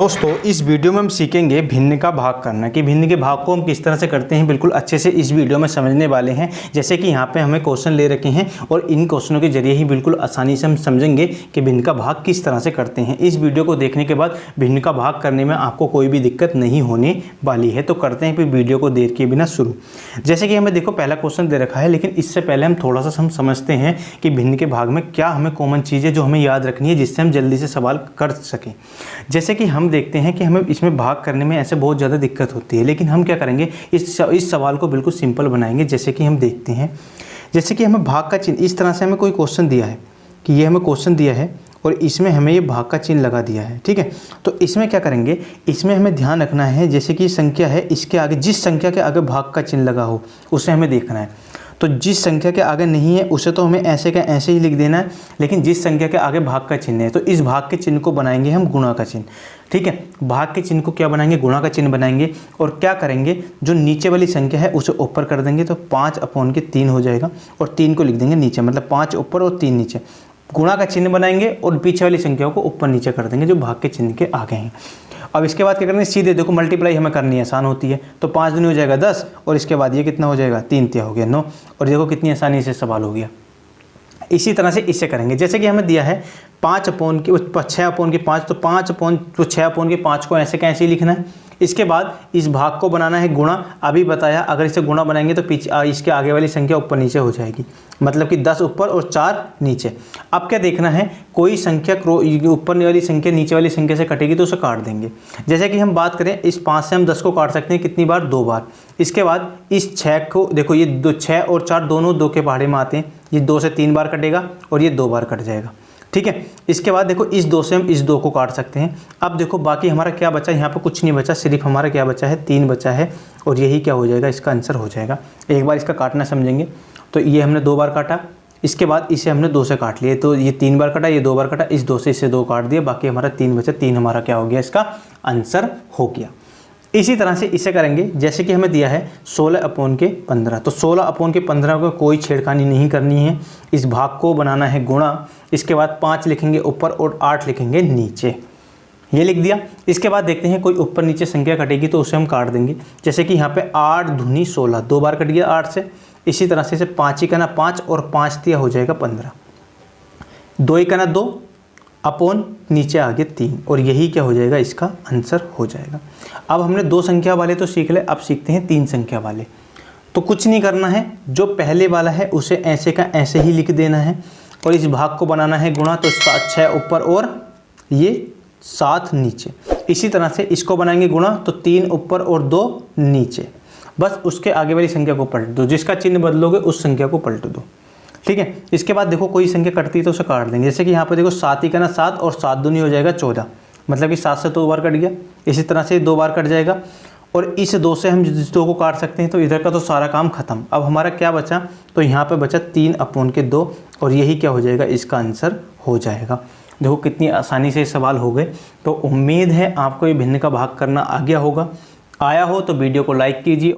दोस्तों इस वीडियो में हम सीखेंगे भिन्न का भाग करना कि भिन्न के भाग को हम किस तरह से करते हैं। बिल्कुल अच्छे से इस वीडियो में समझने वाले हैं। जैसे कि यहाँ पे हमें क्वेश्चन ले रखे हैं और इन क्वेश्चनों के जरिए ही बिल्कुल आसानी से हम समझेंगे कि भिन्न का भाग किस तरह से करते हैं। इस वीडियो को देखने के बाद भिन्न का भाग करने में आपको कोई भी दिक्कत नहीं होने वाली है। तो करते हैं फिर वीडियो को देर किए बिना शुरू। जैसे कि हमें देखो पहला क्वेश्चन दे रखा है, लेकिन इससे पहले हम थोड़ा सा हम समझते हैं कि भिन्न के भाग में क्या हमें कॉमन चीज़ है जो हमें याद रखनी है, जिससे हम जल्दी से सवाल कर सकें। जैसे कि हम देखते हैं कि हमें इसमें भाग करने में ऐसे बहुत ज़्यादा दिक्कत होती है, लेकिन हम क्या करेंगे, इस सवाल को बिल्कुल सिंपल बनाएंगे। जैसे कि हम देखते हैं, जैसे कि हमें भाग का चिन्ह इस तरह से हमें कोई क्वेश्चन दिया है कि ये हमें क्वेश्चन दिया है और इसमें हमें ये भाग का चिन्ह लगा दिया है, ठीक है। तो इसमें क्या करेंगे, इसमें हमें ध्यान रखना है जैसे कि संख्या है, इसके आगे जिस संख्या के आगे भाग का चिन्ह लगा हो उसे हमें देखना है। तो जिस संख्या के आगे नहीं है उसे तो हमें ऐसे का ऐसे ही लिख देना है, लेकिन जिस संख्या के आगे भाग का चिन्ह है तो इस भाग के चिन्ह को बनाएंगे हम गुणा का चिन्ह, ठीक है। भाग के चिन्ह को क्या बनाएंगे, गुणा का चिन्ह बनाएंगे। और क्या करेंगे, जो नीचे वाली संख्या है उसे ऊपर कर देंगे तो 5/3 हो जाएगा और 3 को लिख देंगे नीचे, मतलब 5 ऊपर और 3 नीचे। गुणा का चिन्ह बनाएंगे और पीछे वाली संख्याओं को ऊपर नीचे कर देंगे जो भाग के चिन्ह के आगे हैं। अब इसके बाद क्या करेंगे, सीधे देखो मल्टीप्लाई हमें करनी आसान होती है। तो 5 दूनी हो जाएगा 10 और इसके बाद ये कितना हो जाएगा, 3 तिया हो गया 9। और देखो कितनी आसानी से सवाल हो गया। इसी तरह से इससे करेंगे। जैसे कि हमें दिया है 6/5, तो 6/5 को ऐसे कैसे लिखना है। इसके बाद इस भाग को बनाना है गुणा। अभी बताया अगर इसे गुणा बनाएंगे तो पीछे इसके आगे वाली संख्या ऊपर नीचे हो जाएगी, मतलब कि 10 ऊपर और 4 नीचे। अब क्या देखना है, कोई संख्या ऊपर वाली संख्या नीचे वाली संख्या से कटेगी तो उसे काट देंगे। जैसे कि हम बात करें, इस 5 से हम 10 को काट सकते हैं कितनी बार, 2 बार। इसके बाद इस 6 को देखो, ये 6 और 4 दोनों 2 के पहाड़े में आते हैं, ये 2 से 3 बार कटेगा और ये 2 बार कट जाएगा, ठीक है। इसके बाद देखो इस 2 से हम इस 2 को काट सकते हैं। अब देखो बाकी हमारा क्या बचा, यहाँ पे कुछ नहीं बचा, सिर्फ हमारा क्या बचा है, 3 बचा है और यही क्या हो जाएगा, इसका आंसर हो जाएगा। एक बार इसका काटना समझेंगे तो ये हमने 2 बार काटा, इसके बाद इसे हमने 2 से काट लिए, तो ये 3 बार कटा, ये 2 बार कटा, इस 2 से इसे 2 काट दिया, बाकी हमारा 3 बचा, 3 हमारा क्या हो गया, इसका आंसर हो गया। इसी तरह से इसे करेंगे। जैसे कि हमें दिया है 16/15, तो 16/15 को कोई छेड़खानी नहीं करनी है। इस भाग को बनाना है गुणा, इसके बाद 5 लिखेंगे ऊपर और 8 लिखेंगे नीचे, ये लिख दिया। इसके बाद देखते हैं कोई ऊपर नीचे संख्या कटेगी तो उसे हम काट देंगे। जैसे कि यहाँ पे 8 दूनी 16, 2 बार कट गया 8 से। इसी तरह से इसे 5 ही करना 5 और 5 तिया हो जाएगा 15, 2 ही करना 2 अपॉन नीचे आगे 3 और यही क्या हो जाएगा, इसका आंसर हो जाएगा। अब हमने 2 संख्या वाले तो सीख ले, अब सीखते हैं 3 संख्या वाले। तो कुछ नहीं करना है, जो पहले वाला है उसे ऐसे का ऐसे ही लिख देना है और इस भाग को बनाना है गुणा, तो 6 ऊपर और ये 7 नीचे। इसी तरह से इसको बनाएंगे गुणा, तो 3 ऊपर और 2 नीचे। बस उसके आगे वाली संख्या को पलट दो, जिसका चिन्ह बदलोगे उस संख्या को पलट दो, ठीक है। इसके बाद देखो कोई संख्या कटती है तो उसे काट देंगे। जैसे कि यहाँ पर देखो 7 ही करना 7 और 7 दूनी हो जाएगा 14, मतलब कि 7 से 2 बार कट गया। इसी तरह से 2 बार कट जाएगा और इस 2 से हम जिस 2 को काट सकते हैं, तो इधर का तो सारा काम खत्म। अब हमारा क्या बचा, तो यहाँ पे बचा 3/2 और यही क्या हो जाएगा, इसका आंसर हो जाएगा। देखो कितनी आसानी से सवाल हो गए। तो उम्मीद है आपको ये भिन्न का भाग करना आ गया होगा। आया हो तो वीडियो को लाइक कीजिए।